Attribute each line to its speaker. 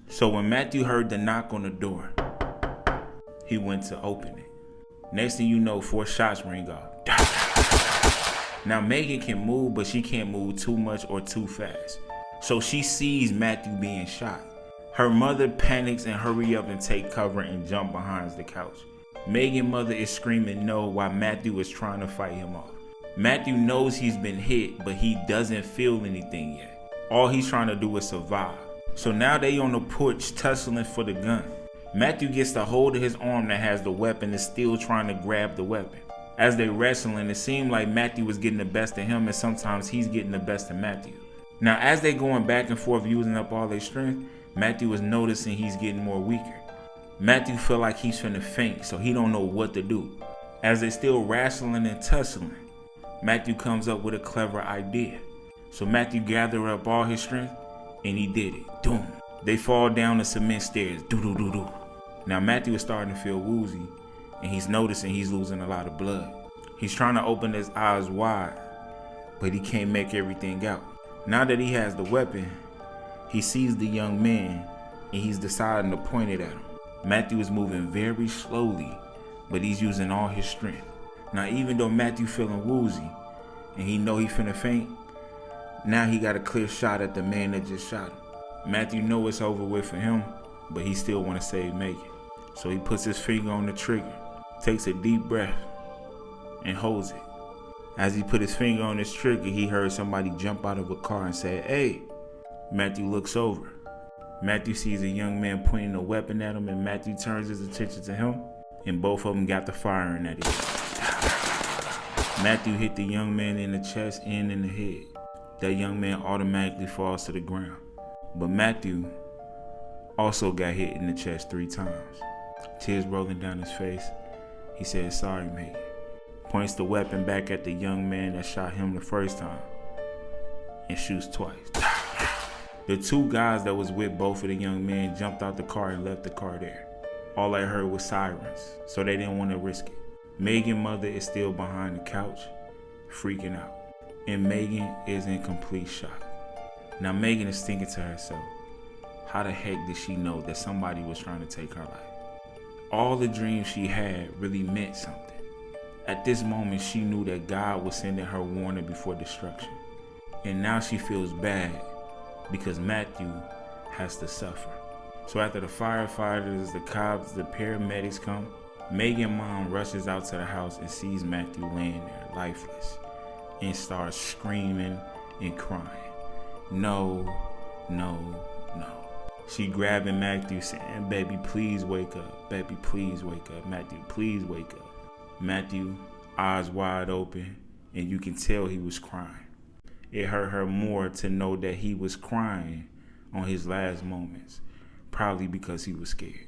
Speaker 1: So when Matthew heard the knock on the door, he went to open it. Next thing you know, 4 shots ring off. Now Megan can move, but she can't move too much or too fast. So she sees Matthew being shot. Her mother panics and hurry up and take cover and jump behind the couch. Megan's mother is screaming no while Matthew is trying to fight him off. Matthew knows he's been hit, but he doesn't feel anything yet. All he's trying to do is survive. So now they on the porch tussling for the gun. Matthew gets the hold of his arm that has the weapon and is still trying to grab the weapon. As they wrestling, it seemed like Matthew was getting the best of him and sometimes he's getting the best of Matthew. Now as they going back and forth using up all their strength, Matthew is noticing he's getting more weaker. Matthew feel like he's finna faint, so he don't know what to do. As they still wrestling and tussling, Matthew comes up with a clever idea. So Matthew gathered up all his strength and he did it. Doom. They fall down the cement stairs. Do. Now Matthew is starting to feel woozy and he's noticing he's losing a lot of blood. He's trying to open his eyes wide, but he can't make everything out. Now that he has the weapon, he sees the young man and he's deciding to point it at him. Matthew is moving very slowly, but he's using all his strength. Now even though Matthew feeling woozy and he know he finna faint, now he got a clear shot at the man that just shot him. Matthew know it's over with for him, but he still want to save Megan. So he puts his finger on the trigger, takes a deep breath, and holds it. As he put his finger on his trigger, he heard somebody jump out of a car and say, "Hey." Matthew looks over. Matthew sees a young man pointing a weapon at him, and Matthew turns his attention to him, and both of them got the firing at each other. Matthew hit the young man in the chest and in the head. That young man automatically falls to the ground. But Matthew also got hit in the chest 3 times. Tears rolling down his face. He says, "Sorry, Megan." Points the weapon back at the young man that shot him the first time and shoots twice. The 2 guys that was with both of the young men jumped out the car and left the car there. All I heard was sirens, so they didn't want to risk it. Megan's mother is still behind the couch, freaking out. And Megan is in complete shock. Now Megan is thinking to herself, how the heck did she know that somebody was trying to take her life? All the dreams she had really meant something. At this moment, she knew that God was sending her warning before destruction. And now she feels bad because Matthew has to suffer. So after the firefighters, the cops, the paramedics come, Megan's mom rushes out to the house and sees Matthew laying there lifeless and starts screaming and crying. No. She grabbing Matthew saying, "Baby, please wake up. Baby, please wake up. Matthew, please wake up." Matthew, eyes wide open, and you can tell he was crying. It hurt her more to know that he was crying on his last moments, probably because he was scared.